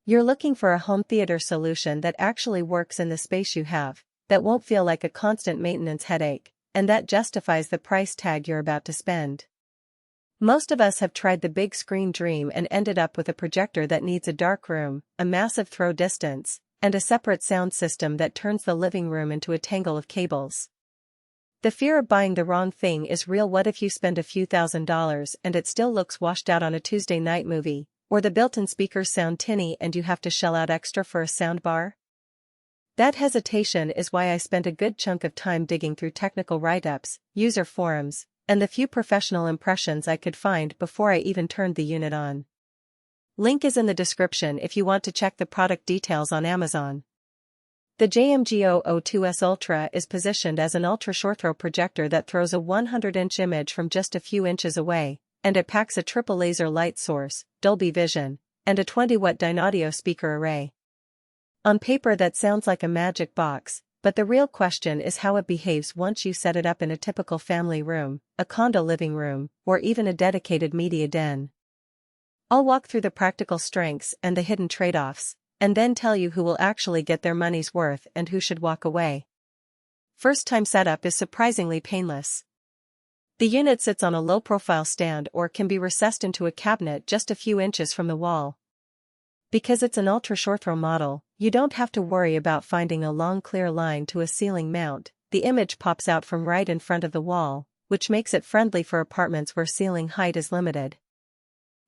You're looking for a home theater solution that actually works in the space you have, that won't feel like a constant maintenance headache, and that justifies the price tag you're about to spend. Most of us have tried the big screen dream and ended up with a projector that needs a dark room, a massive throw distance, and a separate sound system that turns the living room into a tangle of cables. The fear of buying the wrong thing is real. What if you spend a few $1,000s and it still looks washed out on a Tuesday night movie, or the built-in speakers sound tinny and you have to shell out extra for a soundbar? That hesitation is why I spent a good chunk of time digging through technical write-ups, user forums, and the few professional impressions I could find before I even turned the unit on. Link is in the description if you want to check the product details on Amazon. The JMGO O2S Ultra is positioned as an ultra-short-throw projector that throws a 100-inch image from just a few inches away, and it packs a triple laser light source, Dolby Vision, and a 20-watt Dynaudio speaker array. On paper that sounds like a magic box, but the real question is how it behaves once you set it up in a typical family room, a condo living room, or even a dedicated media den. I'll walk through the practical strengths and the hidden trade-offs, and then tell you who will actually get their money's worth and who should walk away. First-time setup is surprisingly painless. The unit sits on a low-profile stand or can be recessed into a cabinet just a few inches from the wall. Because it's an ultra-short-throw model, you don't have to worry about finding a long clear line to a ceiling mount. The image pops out from right in front of the wall, which makes it friendly for apartments where ceiling height is limited.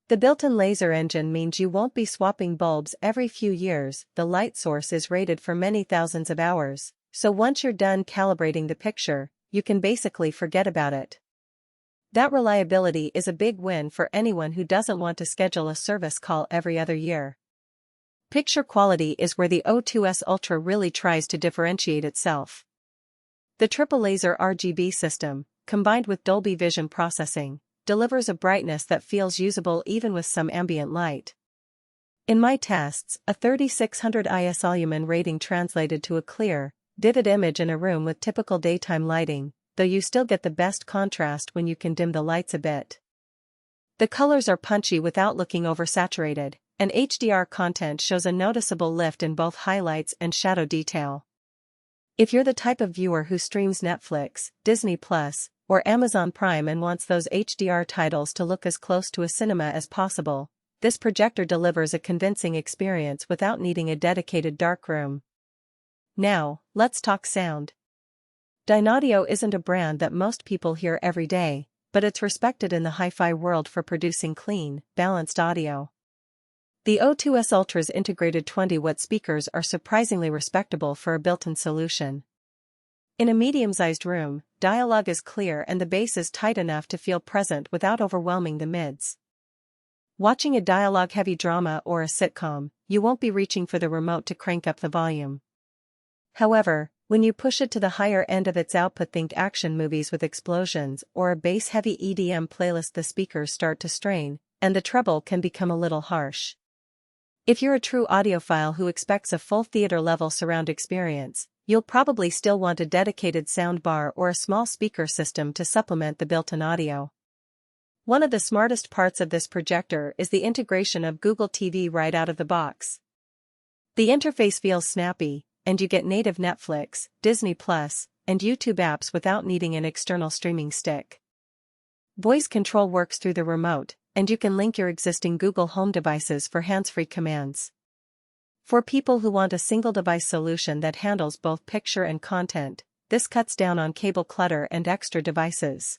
The built-in laser engine means you won't be swapping bulbs every few years. The light source is rated for many thousands of hours, so once you're done calibrating the picture, you can basically forget about it. That reliability is a big win for anyone who doesn't want to schedule a service call every other year. Picture quality is where the O2S Ultra really tries to differentiate itself. The triple laser RGB system, combined with Dolby Vision processing, delivers a brightness that feels usable even with some ambient light. In my tests, a 3600 ISO Lumen rating translated to a clear, vivid image in a room with typical daytime lighting, though you still get the best contrast when you can dim the lights a bit. The colors are punchy without looking oversaturated, and HDR content shows a noticeable lift in both highlights and shadow detail. If you're the type of viewer who streams Netflix, Disney+, or Amazon Prime and wants those HDR titles to look as close to a cinema as possible, this projector delivers a convincing experience without needing a dedicated darkroom. Now, let's talk sound. Dynaudio isn't a brand that most people hear every day, but it's respected in the hi-fi world for producing clean, balanced audio. The O2S Ultra's integrated 20-watt speakers are surprisingly respectable for a built-in solution. In a medium-sized room, dialogue is clear and the bass is tight enough to feel present without overwhelming the mids. Watching a dialogue-heavy drama or a sitcom, you won't be reaching for the remote to crank up the volume. However, when you push it to the higher end of its output, think action movies with explosions or a bass-heavy EDM playlist, the speakers start to strain, and the treble can become a little harsh. If you're a true audiophile who expects a full theater-level surround experience, you'll probably still want a dedicated soundbar or a small speaker system to supplement the built-in audio. One of the smartest parts of this projector is the integration of Google TV right out of the box. The interface feels snappy, and you get native Netflix, Disney+, and YouTube apps without needing an external streaming stick. Voice control works through the remote, and you can link your existing Google Home devices for hands-free commands. For people who want a single-device solution that handles both picture and content, this cuts down on cable clutter and extra devices.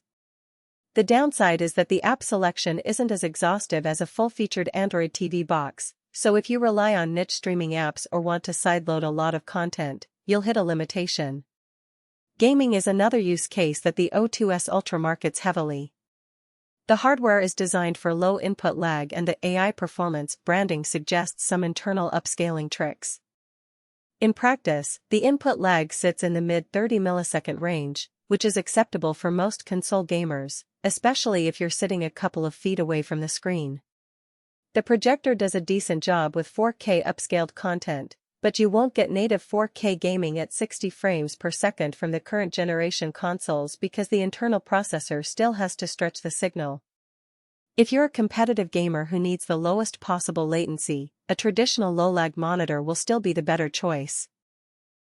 The downside is that the app selection isn't as exhaustive as a full-featured Android TV box, so if you rely on niche streaming apps or want to sideload a lot of content, you'll hit a limitation. Gaming is another use case that the O2S Ultra markets heavily. The hardware is designed for low input lag and the AI performance branding suggests some internal upscaling tricks. In practice, the input lag sits in the mid-30 millisecond range, which is acceptable for most console gamers, especially if you're sitting a couple of feet away from the screen. The projector does a decent job with 4K upscaled content, but you won't get native 4K gaming at 60 frames per second from the current generation consoles because the internal processor still has to stretch the signal. If you're a competitive gamer who needs the lowest possible latency, a traditional low-lag monitor will still be the better choice.